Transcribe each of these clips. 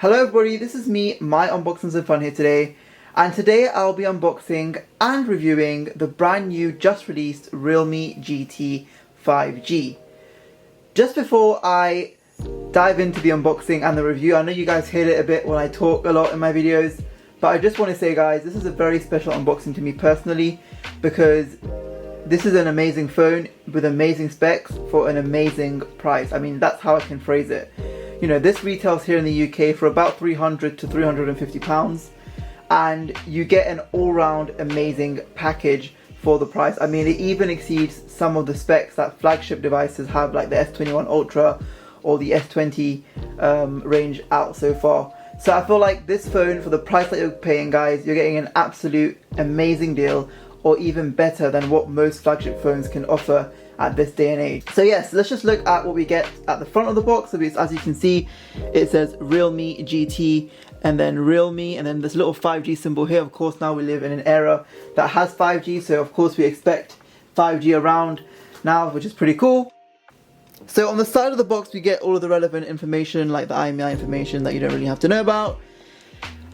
Hello everybody, this is me, MyUnboxingsAndFun here today, and today I'll be unboxing and reviewing the brand new, just released Realme GT 5G. Just before I dive into the unboxing and the review, I know you guys hate it a bit when I talk a lot in my videos, but I just want to say guys, this is a very special unboxing to me personally, because this is an amazing phone with amazing specs for an amazing price. I mean, that's how I can phrase it. You know, this retails here in the UK for about £300 to £350, and you get an all-round amazing package for the price. I mean, it even exceeds some of the specs that flagship devices have, like the S21 Ultra or the S20 range out so far. So I feel like this phone, for the price that you're paying guys, you're getting an absolute amazing deal, or even better than what most flagship phones can offer at this day and age. So yes, let's just look at what we get at the front of the box. So as you can see, it says Realme GT and then Realme and then this little 5G symbol here. Of course, now we live in an era that has 5G, so of course we expect 5G around now, which is pretty cool. So on the side of the box we get all of the relevant information, like the IMEI information that you don't really have to know about.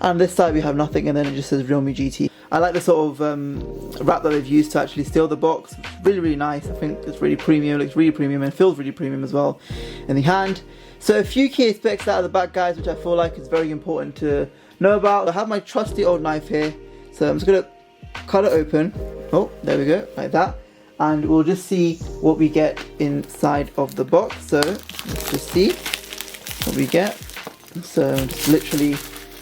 And this side we have nothing, and then it just says Realme GT. I like the sort of wrap that they've used to actually seal the box. Really, really nice. I think it's really premium, looks really premium, and feels really premium as well in the hand. So a few key specs out of the back guys, which I feel like is very important to know about. I have my trusty old knife here, so I'm just going to cut it open. Oh, there we go, like that. And we'll just see what we get inside of the box. So let's just see what we get. So I'm just literally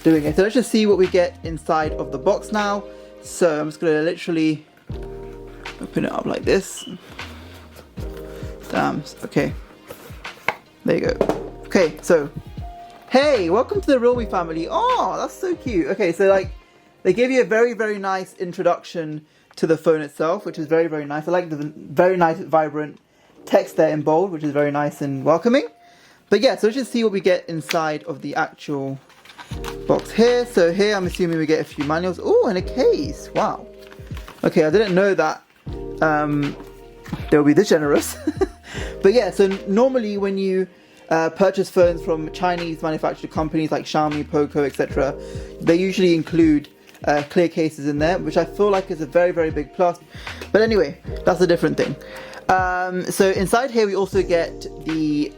doing it. So let's just see what we get inside of the box now. So I'm just going to literally open it up like this. Damn, okay. There you go. Okay, so, hey, welcome to the Realme family. Oh, that's so cute. Okay, so like, they give you a very, very nice introduction to the phone itself, which is very, very nice. I like the very nice, vibrant text there in bold, which is very nice and welcoming. But yeah, so let's just see what we get inside of the actual box here. So here I'm assuming we get a few manuals. Oh, and a case. Wow. Okay, I didn't know that they'll be this generous. But yeah, so normally when you purchase phones from Chinese manufactured companies like Xiaomi, Poco, etc., they usually include clear cases in there, which I feel like is a very, very big plus. But anyway, that's a different thing. So inside here we also get the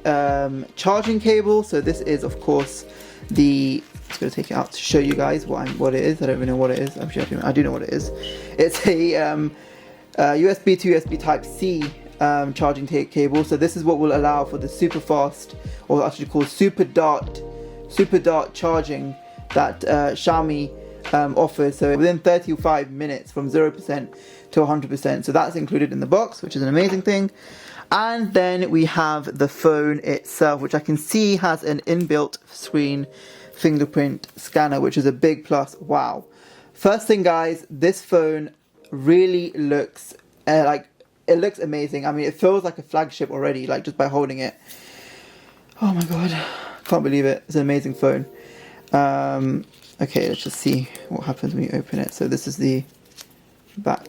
charging cable. So this is of course the, I'm just going to take it out to show you guys what it is. I don't even know what it is. Actually, I do know what it is. It's a USB to USB Type-C charging cable. So this is what will allow for the super fast, or actually called super dart charging that Xiaomi offers. So within 35 minutes from 0% to 100%. So that's included in the box, which is an amazing thing. And then we have the phone itself, which I can see has an inbuilt screen fingerprint scanner, which is a big plus. Wow. First thing guys, this phone really looks like, it looks amazing. I mean, it feels like a flagship already, like just by holding it. Oh my god, can't believe it. It's an amazing phone. Okay, let's just see what happens when you open it. So this is the back.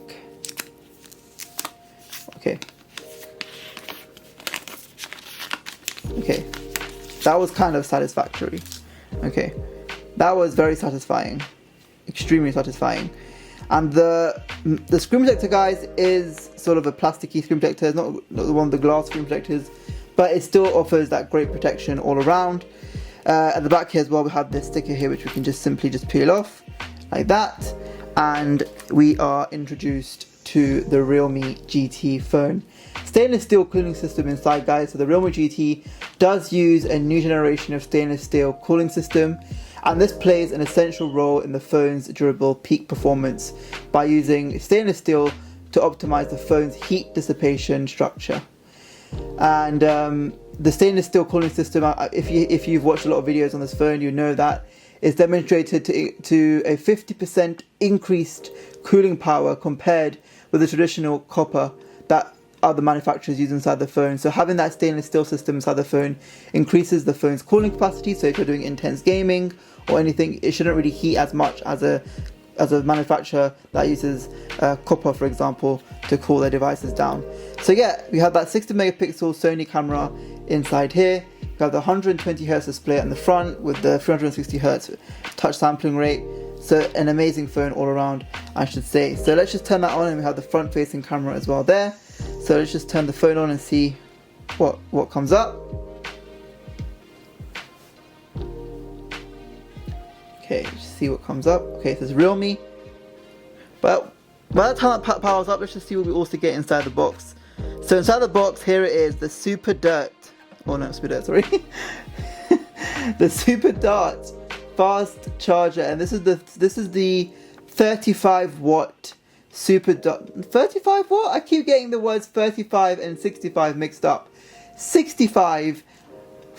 Okay. Okay, that was kind of satisfactory. Okay, that was very satisfying, extremely satisfying. And the screen protector guys is sort of a plasticky screen protector. It's not the one with the glass screen protectors, but it still offers that great protection all around. At the back here as well we have this sticker here, which we can just simply peel off like that, and we are introduced to the Realme GT phone. Stainless steel cooling system inside guys. So the Realme GT does use a new generation of stainless steel cooling system, and this plays an essential role in the phone's durable peak performance by using stainless steel to optimize the phone's heat dissipation structure. And the stainless steel cooling system, if you've watched a lot of videos on this phone, you know that is demonstrated to a 50% increased cooling power compared with the traditional copper that other manufacturers use inside the phone. So having that stainless steel system inside the phone increases the phone's cooling capacity. So if you're doing intense gaming or anything, it shouldn't really heat as much as a manufacturer that uses copper, for example, to cool their devices down. So yeah, we have that 60 megapixel Sony camera inside here. got the 120 Hz display on the front with the 360 Hz touch sampling rate. So an amazing phone all around, I should say. So let's just turn that on, and we have the front facing camera as well there. So let's just turn the phone on and see what comes up. Okay, just see what comes up. Okay, it says Realme. But by the time that powers up, let's just see what we also get inside the box. So inside the box, here it is, the Super Dirt. Oh no, Super Dirt, sorry. The Super Dart fast charger, and this is the 35 watt Super Dart. 35 watt? I keep getting the words 35 and 65 mixed up. 65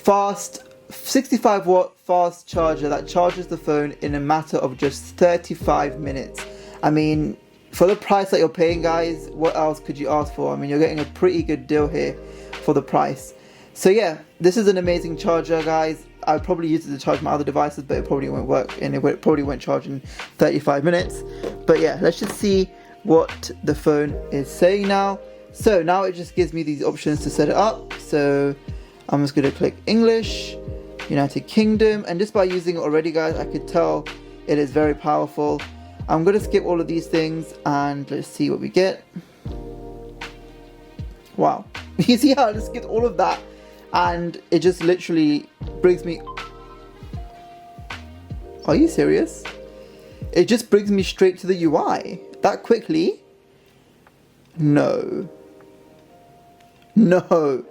watt fast charger that charges the phone in a matter of just 35 minutes. I mean, for the price that you're paying, guys, what else could you ask for? I mean, you're getting a pretty good deal here for the price. So yeah, this is an amazing charger, guys. I probably use it to charge my other devices, but it probably won't work, and it probably won't charge in 35 minutes. But yeah, let's just see what the phone is saying now. So now it just gives me these options to set it up. So I'm just going to click English, United Kingdom, and just by using it already, guys, I could tell it is very powerful. I'm going to skip all of these things and let's see what we get. Wow. You see how I just skipped all of that, and it just literally brings me... Are you serious? It just brings me straight to the UI that quickly? No. No.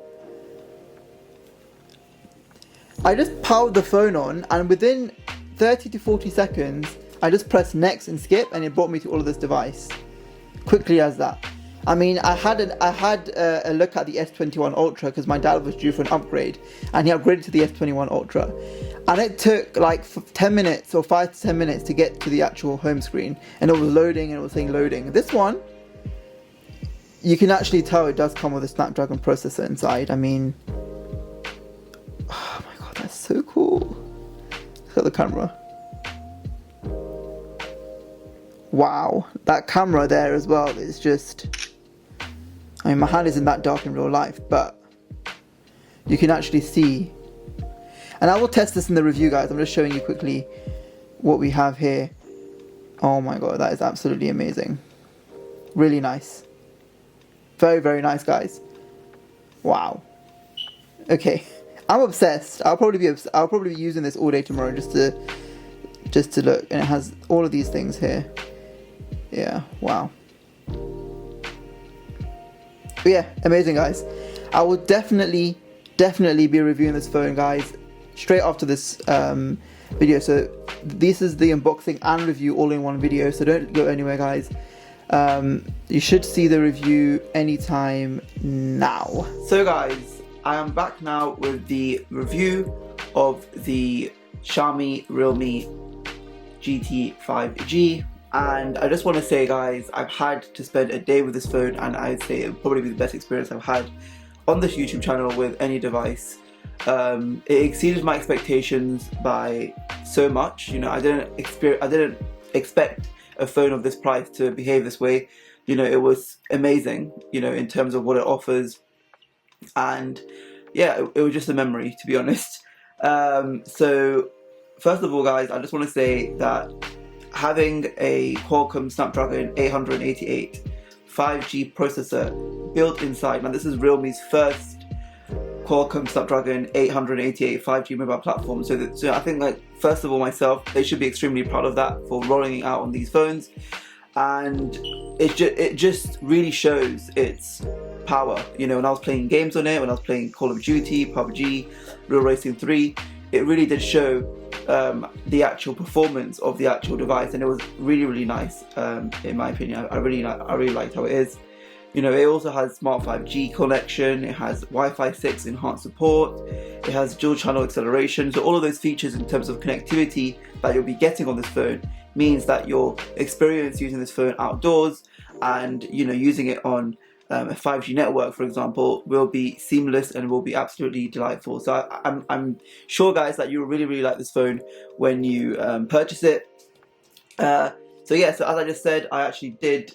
I just powered the phone on, and within 30 to 40 seconds I just pressed next and skip, and it brought me to all of this device quickly as that. I mean, I had a look at the S21 Ultra because my dad was due for an upgrade, and he upgraded to the S21 Ultra, and it took like 10 minutes or 5 to 10 minutes to get to the actual home screen, and it was loading, and it was saying loading. This one, you can actually tell it does come with a Snapdragon processor inside. I mean, oh my god, that's so cool. Look at the camera. Wow, that camera there as well is just... I mean, my hand isn't that dark in real life, but you can actually see. And I will test this in the review, guys. I'm just showing you quickly what we have here. Oh my god, that is absolutely amazing. Really nice. Very, very nice, guys. Wow. Okay, I'm obsessed. I'll probably be using this all day tomorrow just to look. And it has all of these things here. Yeah, wow. But yeah, amazing, guys. I will definitely be reviewing this phone, guys, straight after this video. So this is the unboxing and review all in one video, so don't go anywhere, guys. You should see the review anytime now. So guys, I am back now with the review of the Xiaomi Realme GT 5G. And I just want to say, guys, I've had to spend a day with this phone, and I'd say it would probably be the best experience I've had on this YouTube channel with any device. It exceeded my expectations by so much. You know, I didn't expect a phone of this price to behave this way. You know, it was amazing, you know, in terms of what it offers. And yeah, it was just a memory, to be honest. So first of all, guys, I just want to say that having a Qualcomm Snapdragon 888 5G processor built inside, now this is Realme's first Qualcomm Snapdragon 888 5G mobile platform, so I think, like, first of all, myself, they should be extremely proud of that for rolling it out on these phones. And it just really shows its power. You know, when I was playing games on it, when I was playing Call of Duty, PUBG, Real Racing 3, it really did show the actual performance of the actual device, and it was really nice, in my opinion. I really liked how it is. You know, it also has smart 5G connection, it has Wi-Fi 6 enhanced support, it has dual channel acceleration. So all of those features in terms of connectivity that you'll be getting on this phone means that your experience using this phone outdoors and, you know, using it on a 5G network, for example, will be seamless and will be absolutely delightful. So I'm sure, guys, that you'll really like this phone when you purchase it. So yeah, so as I just said, I actually did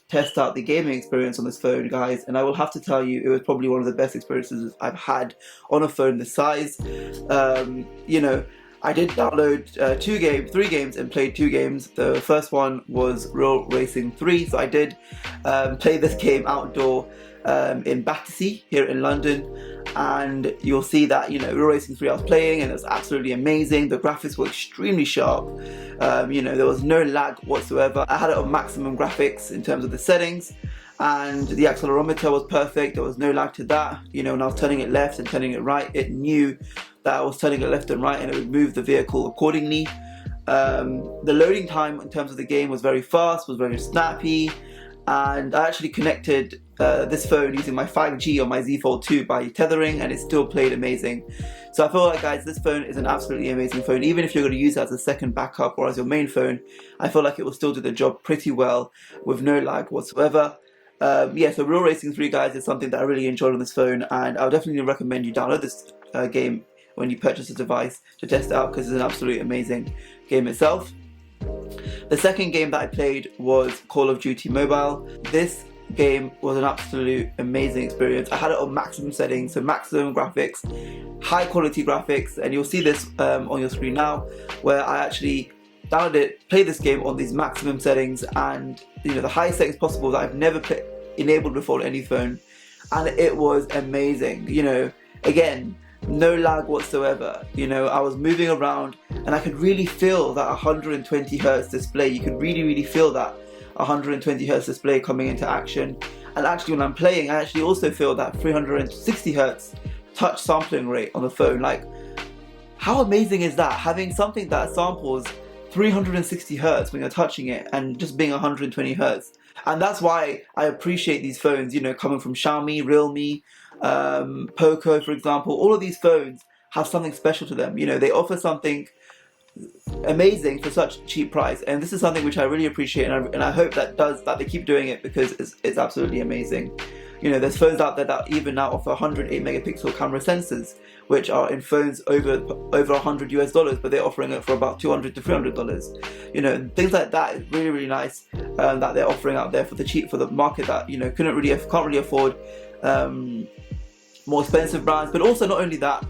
test out the gaming experience on this phone, guys, and I will have to tell you, it was probably one of the best experiences I've had on a phone this size. You know, I did download 3 games and played 2 games. The first one was Real Racing 3, so I did play this game outdoor in Battersea here in London, and you'll see that, you know, Real Racing 3 I was playing and it was absolutely amazing. The graphics were extremely sharp. You know, there was no lag whatsoever. I had it on maximum graphics in terms of the settings, and the accelerometer was perfect. There was no lag to that. You know, when I was turning it left and turning it right, it knew that I was turning it left and right, and it would move the vehicle accordingly. The loading time in terms of the game was very fast, was very snappy, and I actually connected this phone using my 5G on my Z Fold 2 by tethering, and it still played amazing. So I feel like, guys, this phone is an absolutely amazing phone. Even if you're going to use it as a second backup or as your main phone, I feel like it will still do the job pretty well with no lag whatsoever. Yeah, so Real Racing 3, guys, is something that I really enjoyed on this phone, and I would definitely recommend you download this game when you purchase a device to test it out, because it's an absolutely amazing game itself. The second game that I played was Call of Duty Mobile. This game was an absolute amazing experience. I had it on maximum settings, so maximum graphics, high quality graphics, and you'll see this on your screen now, where I actually downloaded it, played this game on these maximum settings, and you know, the highest settings possible that I've never enabled before on any phone, and it was amazing. You know, again, no lag whatsoever. You know, I was moving around and I could really feel that 120 Hz display. You could really feel that 120 Hz display coming into action. And actually, when I'm playing, I actually also feel that 360 Hz touch sampling rate on the phone. Like, how amazing is that? Having something that samples 360 Hz when you're touching it and just being 120 Hz. And that's why I appreciate these phones, you know, coming from Xiaomi, Realme, Poco, for example. All of these phones have something special to them. You know, they offer something amazing for such a cheap price, and this is something which I really appreciate, and I hope that they keep doing it, because it's absolutely amazing. You know, there's phones out there that even now offer 108 megapixel camera sensors, which are in phones over $100 US, but they're offering it for about $200 to $300. You know, things like that is really nice that they're offering out there for the market that, you know, can't really afford more expensive brands. But also, not only that,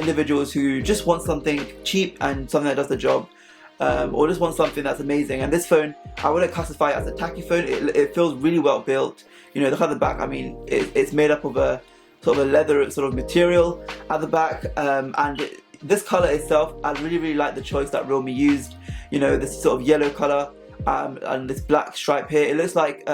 individuals who just want something cheap and something that does the job, or just want something that's amazing. And this phone, I wouldn't classify it as a tacky phone. It feels really well built. You know, look at the back. I mean, it's made up of a sort of a leather sort of material at the back, and this color itself, I really like the choice that Realme used. You know, this sort of yellow color and this black stripe here. It looks like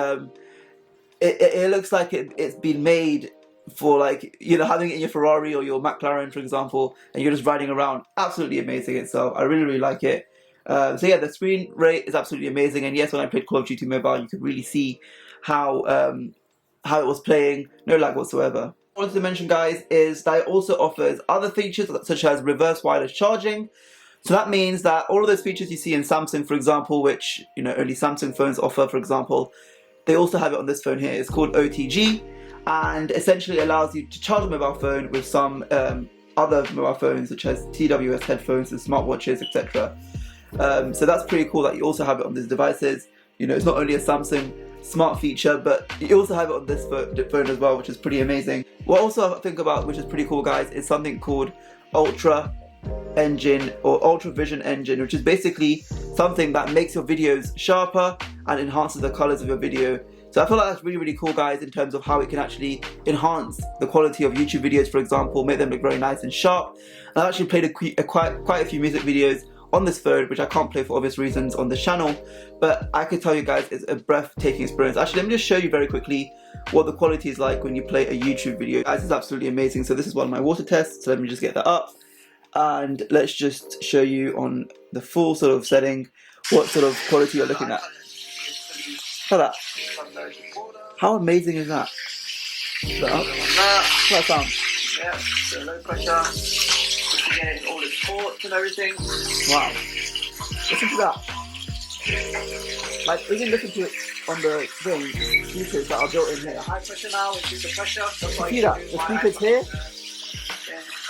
it looks like it's been made for, like, you know, having it in your Ferrari or your McLaren, for example, and you're just riding around. Absolutely amazing itself. I really like it. So yeah, the screen rate is absolutely amazing, and yes, when I played Call of Duty Mobile, you could really see how it was playing, no lag whatsoever. What I wanted to mention, guys, is that it also offers other features such as reverse wireless charging. So that means that all of those features you see in Samsung, for example, which, you know, only Samsung phones offer, for example, they also have it on this phone here. It's called OTG, and essentially allows you to charge a mobile phone with some other mobile phones, such as TWS headphones and smartwatches, etc. So that's pretty cool that you also have it on these devices. You know, it's not only a Samsung smart feature, but you also have it on this phone as well, which is pretty amazing. What also I think about, which is pretty cool, guys, is something called Ultra Engine or Ultra Vision Engine, which is basically something that makes your videos sharper and enhances the colors of your video. So I feel like that's really cool, guys, in terms of how it can actually enhance the quality of YouTube videos, for example, make them look very nice and sharp. And I've actually played quite a few music videos on this phone, which I can't play for obvious reasons on this channel, but I can tell you guys it's a breathtaking experience. Actually, let me just show you very quickly what the quality is like when you play a YouTube video. Guys, it's absolutely amazing. So this is one of my water tests, so let me just get that up, and let's just show you on the full sort of setting what sort of quality you're looking at. Look at that. How amazing is that? Look that up. What's that sound? Yeah, so low pressure. Again, all its ports and everything. Wow. Listen to that. Like, we can listen to it on the speakers that are built in here. High pressure now, increase the pressure. That's why see that? The speakers here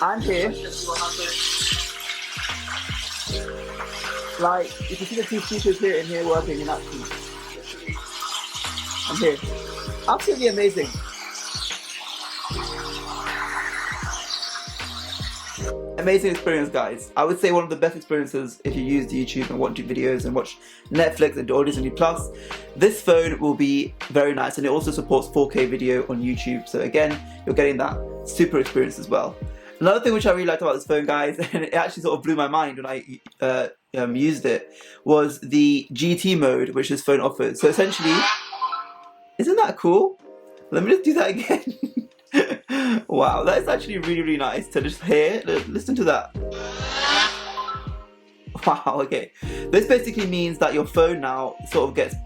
and here. Like, you can see the two speakers here and here working in action. And here. Absolutely amazing. Amazing experience, guys. I would say one of the best experiences if you use YouTube and watch videos and watch Netflix and do all Disney Plus. This phone will be very nice, and it also supports 4K video on YouTube. So again, you're getting that super experience as well. Another thing which I really liked about this phone, guys, and it actually sort of blew my mind when I used it, was the GT mode which this phone offers. So essentially, isn't that cool? Let me just do that again. Wow, that is actually really, really nice to just hear. Listen to that. Wow, okay. This basically means that your phone now sort of gets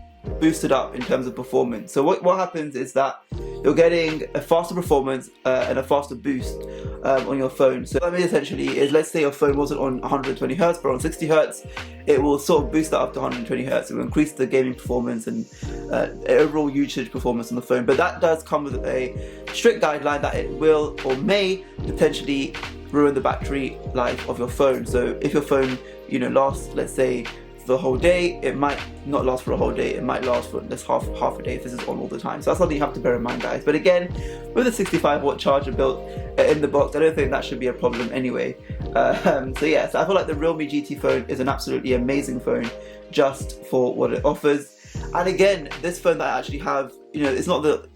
boosted up in terms of performance. So what happens is that you're getting a faster performance and a faster boost on your phone. So what that means essentially is, let's say your phone wasn't on 120 Hz but on 60 Hz, it will sort of boost that up to 120 Hz. It will increase the gaming performance and overall usage performance on the phone. But that does come with a strict guideline that it will or may potentially ruin the battery life of your phone. So if your phone, you know, lasts, let's say, the whole day, it might not last for a whole day. It might last for just half a day if this is on all the time. So that's something you have to bear in mind, guys. But again, with a 65-watt charger built in the box, I don't think that should be a problem anyway. So yeah, so I feel like the Realme GT phone is an absolutely amazing phone just for what it offers. And again, this phone that I actually have, you know, it's not the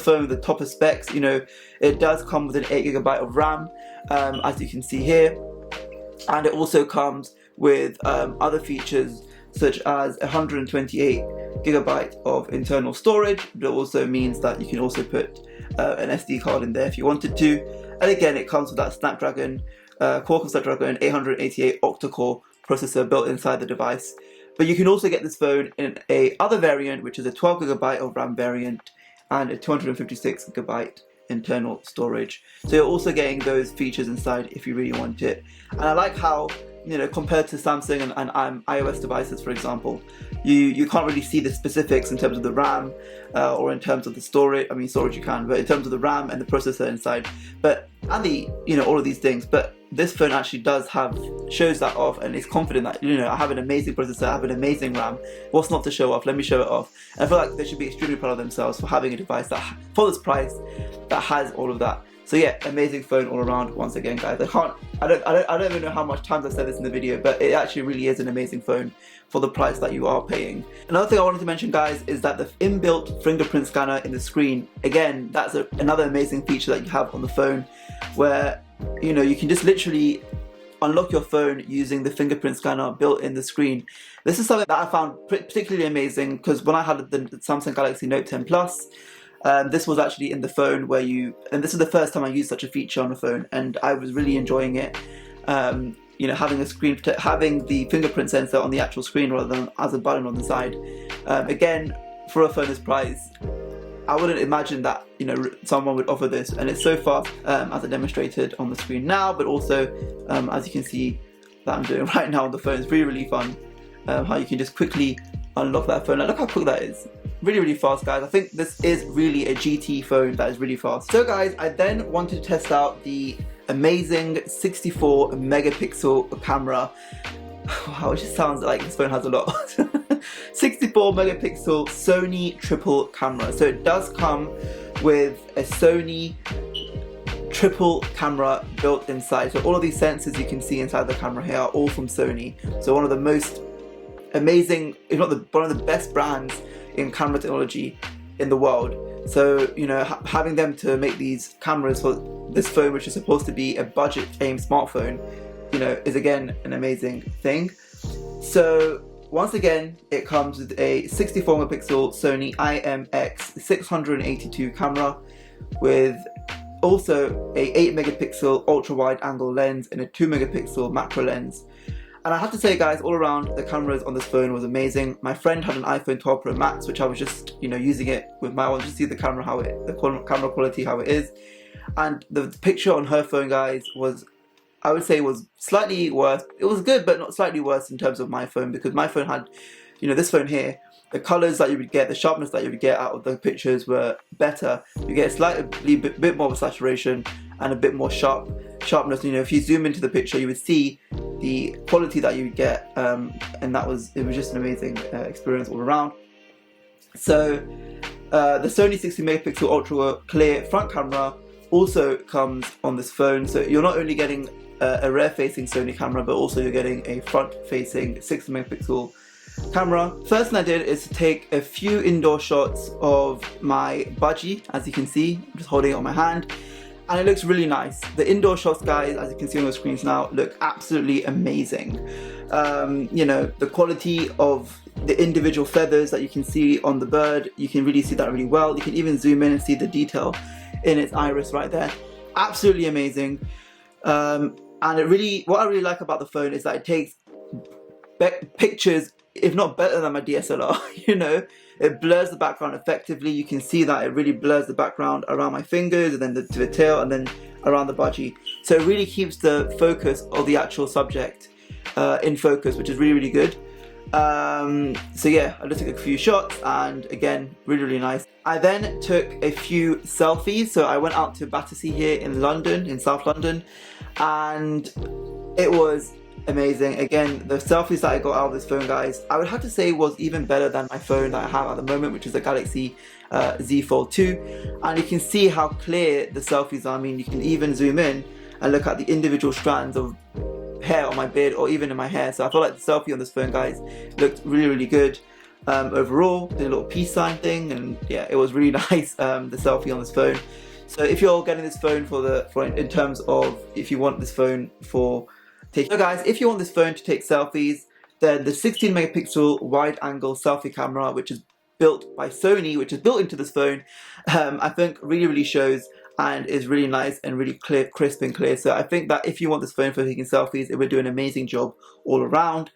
phone with the top of specs. You know, it does come with an 8GB of RAM, as you can see here, and it also comes with other features such as 128GB of internal storage. But it also means that you can also put an SD card in there if you wanted to. And again, it comes with that Snapdragon, Qualcomm Snapdragon 888 octa-core processor built inside the device. But you can also get this phone in a other variant, which is a 12GB of RAM variant and a 256GB internal storage. So you're also getting those features inside if you really want it. And I like how, you know, compared to Samsung and iOS devices, for example, you can't really see the specifics in terms of the RAM or in terms of the storage. I mean, storage you can, but in terms of the RAM and the processor inside, and the, you know, all of these things. But this phone actually shows that off, and is confident that, you know, I have an amazing processor, I have an amazing RAM. What's not to show off? Let me show it off. And I feel like they should be extremely proud of themselves for having a device that, for this price, that has all of that. So yeah, amazing phone all around. Once again, guys, I don't even know how much times I've said this in the video, but it actually really is an amazing phone for the price that you are paying. Another thing I wanted to mention, guys, is that the inbuilt fingerprint scanner in the screen, again, that's another amazing feature that you have on the phone, where, you know, you can just literally unlock your phone using the fingerprint scanner built in the screen. This is something that I found particularly amazing, because when I had the Samsung Galaxy Note 10 Plus, this was actually in the phone and this is the first time I used such a feature on a phone, and I was really enjoying it. You know, having the fingerprint sensor on the actual screen rather than as a button on the side. Again, for a phone this price, I wouldn't imagine that, you know, someone would offer this, and it's so fast, as I demonstrated on the screen now, but also as you can see that I'm doing right now on the phone. It's really, really fun how you can just quickly unlock that phone. Like, look how quick that is. Really, really fast, guys. I think this is really a GT phone that is really fast. So guys, I then wanted to test out the amazing 64 megapixel camera. Wow, it just sounds like this phone has a lot. 64 megapixel Sony triple camera. So it does come with a Sony triple camera built inside. So all of these sensors you can see inside the camera here are all from Sony. So one of the most amazing, if not one of the best brands in camera technology in the world. So, you know, having them to make these cameras for this phone, which is supposed to be a budget aimed smartphone, you know, is again an amazing thing. So once again, it comes with a 64 megapixel Sony IMX682 camera with also a 8 megapixel ultra wide angle lens and a 2 megapixel macro lens. And I have to say, guys, all around the cameras on this phone was amazing. My friend had an iPhone 12 Pro Max, which I was just, you know, using it with my own, just see the camera, camera quality, how it is. And the picture on her phone, guys, was, I would say, was slightly worse. It was good, but not slightly worse in terms of my phone, because my phone had, you know, this phone here, the colors that you would get, the sharpness that you would get out of the pictures were better. You get a slightly bit more of a saturation and a bit more sharpness. You know, if you zoom into the picture, you would see the quality that you get, and it was just an amazing experience all around. So the Sony 60 megapixel ultra clear front camera also comes on this phone, so you're not only getting a rear facing Sony camera, but also you're getting a front facing 60 megapixel camera. First thing I did is to take a few indoor shots of my budgie. As you can see, I'm just holding it on my hand, and it looks really nice. The indoor shots, guys, as you can see on the screens now, look absolutely amazing. You know, the quality of the individual feathers that you can see on the bird, you can really see that really well. You can even zoom in and see the detail in its iris right there. Absolutely amazing. And what I really like about the phone is that it takes pictures, if not better than my DSLR. You know, it blurs the background effectively. You can see that it really blurs the background around my fingers, and then to the tail, and then around the budgie. So it really keeps the focus of the actual subject in focus, which is really, really good. So yeah, I just took a few shots, and again, really, really nice. I then took a few selfies. So I went out to Battersea here in London, in South London, and it was amazing. Again, the selfies that I got out of this phone, guys, I would have to say was even better than my phone that I have at the moment, which is the Galaxy Z Fold 2. And you can see how clear the selfies are. I mean, you can even zoom in and look at the individual strands of hair on my beard, or even in my hair. So I feel like the selfie on this phone, guys, looked really, really good. Overall, did a little peace sign thing, and yeah, it was really nice, the selfie on this phone. So if you're getting this phone in terms of if you want this phone for taking, so guys, if you want this phone to take selfies, then the 16 megapixel wide angle selfie camera, which is built by Sony, which is built into this phone, I think really, really shows and is really nice and really clear, crisp and clear. So I think that if you want this phone for taking selfies, it would do an amazing job all around.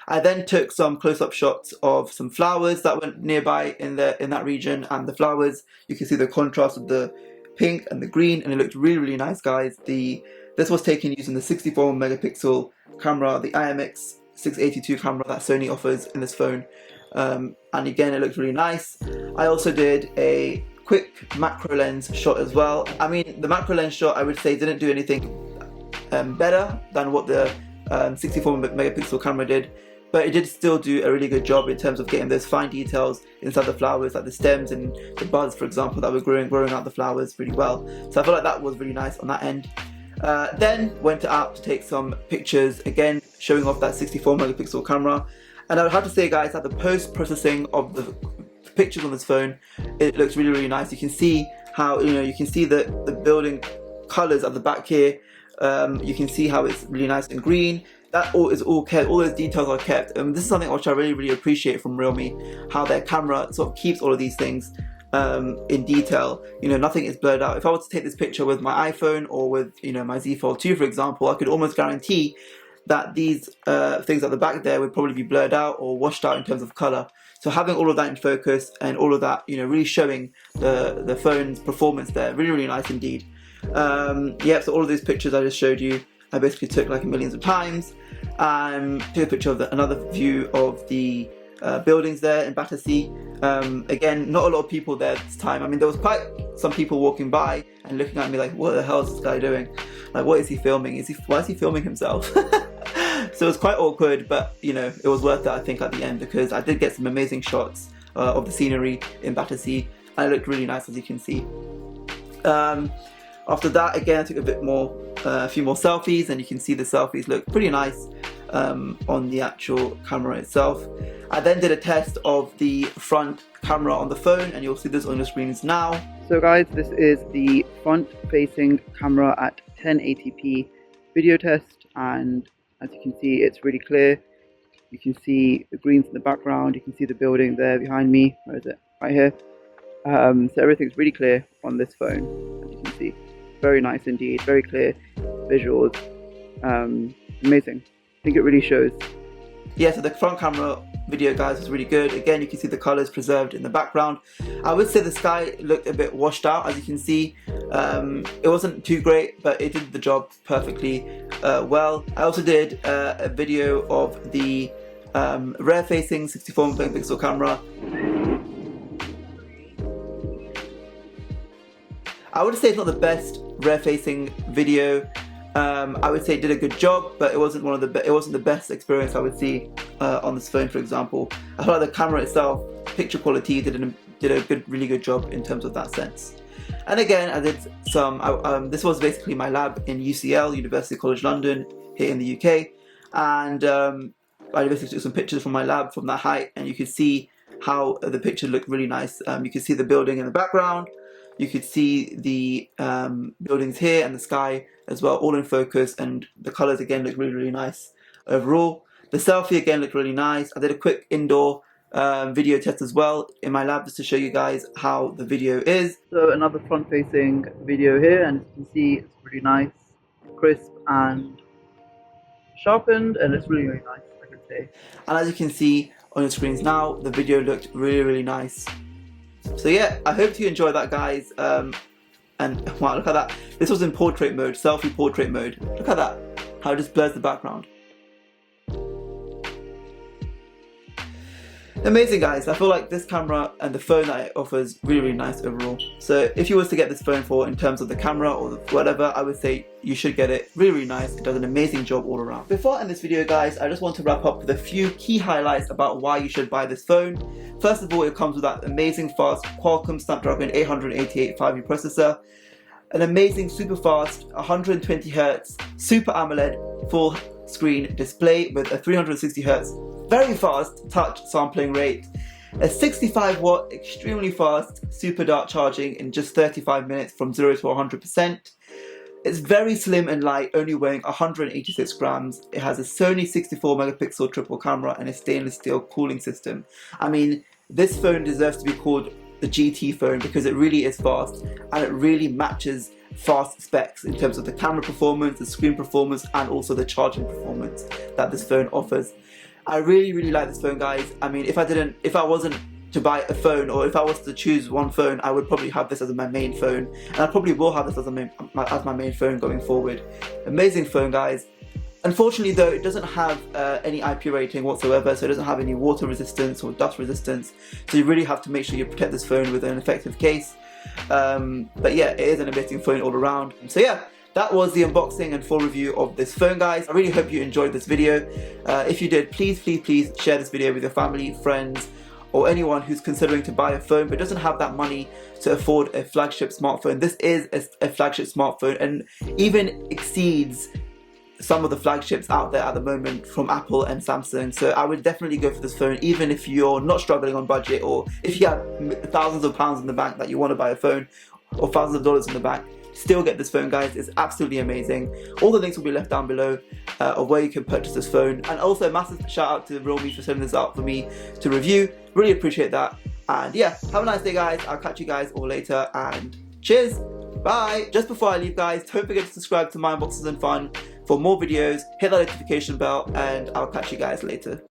I then took some close-up shots of some flowers that went nearby in that region, and the flowers, you can see the contrast of the pink and the green, and it looked really, really nice, guys. This was taken using the 64 megapixel camera, the IMX 682 camera that Sony offers in this phone, and again, it looked really nice. I also did a quick macro lens shot as well. I mean, the macro lens shot, I would say, didn't do anything better than what the 64 megapixel camera did, but it did still do a really good job in terms of getting those fine details inside the flowers, like the stems and the buds, for example, that were growing out the flowers really well. So I feel like that was really nice on that end. Then went out to take some pictures, again showing off that 64 megapixel camera, and I would have to say, guys, that the post-processing of the pictures on this phone, it looks really, really nice. You can see how, you know, you can see the building colors at the back here. You can see how it's really nice and green. That is all kept, all those details are kept. This is something which I really, really appreciate from Realme, how their camera sort of keeps all of these things in detail. You know, nothing is blurred out. If I were to take this picture with my iPhone or with, you know, my Z Fold 2, for example, I could almost guarantee that these things at the back there would probably be blurred out or washed out in terms of color. So having all of that in focus and all of that, you know, really showing the phone's performance there, really, really nice indeed. Yeah, so all of these pictures I just showed you, I basically took like millions of times. Took a picture of another view of the buildings there in Battersea. Again, not a lot of people there this time. I mean, there was quite some people walking by and looking at me like, what the hell is this guy doing? Like, what is he filming? Why is he filming himself? So it was quite awkward, but you know, it was worth it, I think, at the end, because I did get some amazing shots of the scenery in Battersea, and it looked really nice, as you can see. After that, again, I took a few more selfies, and you can see the selfies look pretty nice on the actual camera itself. I then did a test of the front camera on the phone, and you'll see this on your screens now. So guys, this is the front-facing camera at 1080p video test, and as you can see, it's really clear. You can see the greens in the background, you can see the building there behind me. Where is it? Right here. So everything's really clear on this phone, as you can see. Very nice indeed, very clear visuals. Amazing. I think it really shows. Yeah, so the front camera video, guys, was really good. Again, you can see the colors preserved in the background. I would say the sky looked a bit washed out, as you can see. It wasn't too great, but it did the job perfectly well. I also did a video of the rear-facing 64 megapixel camera. I would say it's not the best rear-facing video I would say it did a good job, but it wasn't the best experience I would see on this phone, for example. I felt like the camera itself, picture quality, did a really good job in terms of that sense. And again, I did some. This was basically my lab in UCL, University College London, here in the UK, and I basically took some pictures from my lab from that height, and you could see how the picture looked really nice. You could see the building in the background. You could see the buildings here and the sky as well, all in focus, and the colors again look really nice overall. The selfie again looked really nice. I did a quick indoor video test as well in my lab just to show you guys how the video is. So another front-facing video here, and as you can see, it's really nice, crisp and sharpened, and it's really nice, I could say. And as you can see on your screens now, the video looked really nice. So yeah, I hope you enjoyed that, guys. And wow, look at that. This was in portrait mode, selfie portrait mode. Look at that, how it just blurs the background. Amazing, guys. I feel like this camera and the phone that it offers really nice overall. So if you was to get this phone for in terms of the camera or whatever, I would say you should get it. Really nice. It does an amazing job all around. Before I end this video, guys, I just want to wrap up with a few key highlights about why you should buy this phone. First of all, it comes with that amazing fast Qualcomm Snapdragon 888 5G processor, an amazing super fast 120Hz Super AMOLED full screen display with a 360Hz very fast touch sampling rate, a 65 watt extremely fast super dart charging in just 35 minutes from 0 to 100%. It's very slim and light, only weighing 186 grams. It has a Sony 64 megapixel triple camera and a stainless steel cooling system. I mean, this phone deserves to be called the GT phone because it really is fast and it really matches fast specs in terms of the camera performance, the screen performance, and also the charging performance that this phone offers. I really like this phone, guys. I mean, if I wasn't to buy a phone, or if I was to choose one phone, I would probably have this as my main phone, and I probably will have this as my main phone going forward. Amazing phone, guys. Unfortunately though, it doesn't have any IP rating whatsoever, so it doesn't have any water resistance or dust resistance, so you really have to make sure you protect this phone with an effective case. But yeah, it is an amazing phone all around. So yeah, that was the unboxing and full review of this phone, guys. I really hope you enjoyed this video. If you did, please share this video with your family, friends, or anyone who's considering to buy a phone but doesn't have that money to afford a flagship smartphone. This is a flagship smartphone and even exceeds some of the flagships out there at the moment from Apple and Samsung. So I would definitely go for this phone, even if you're not struggling on budget, or if you have thousands of pounds in the bank that you want to buy a phone, or thousands of dollars in the bank. Still get this phone, guys. It's absolutely amazing. All the links will be left down below of where you can purchase this phone. And also a massive shout out to Realme for sending this out for me to review. Really appreciate that. And yeah, have a nice day, guys. I'll catch you guys all later, and cheers. Bye. Just before I leave, guys, don't forget to subscribe to My Unboxings and Fun for more videos. Hit that notification bell, and I'll catch you guys later.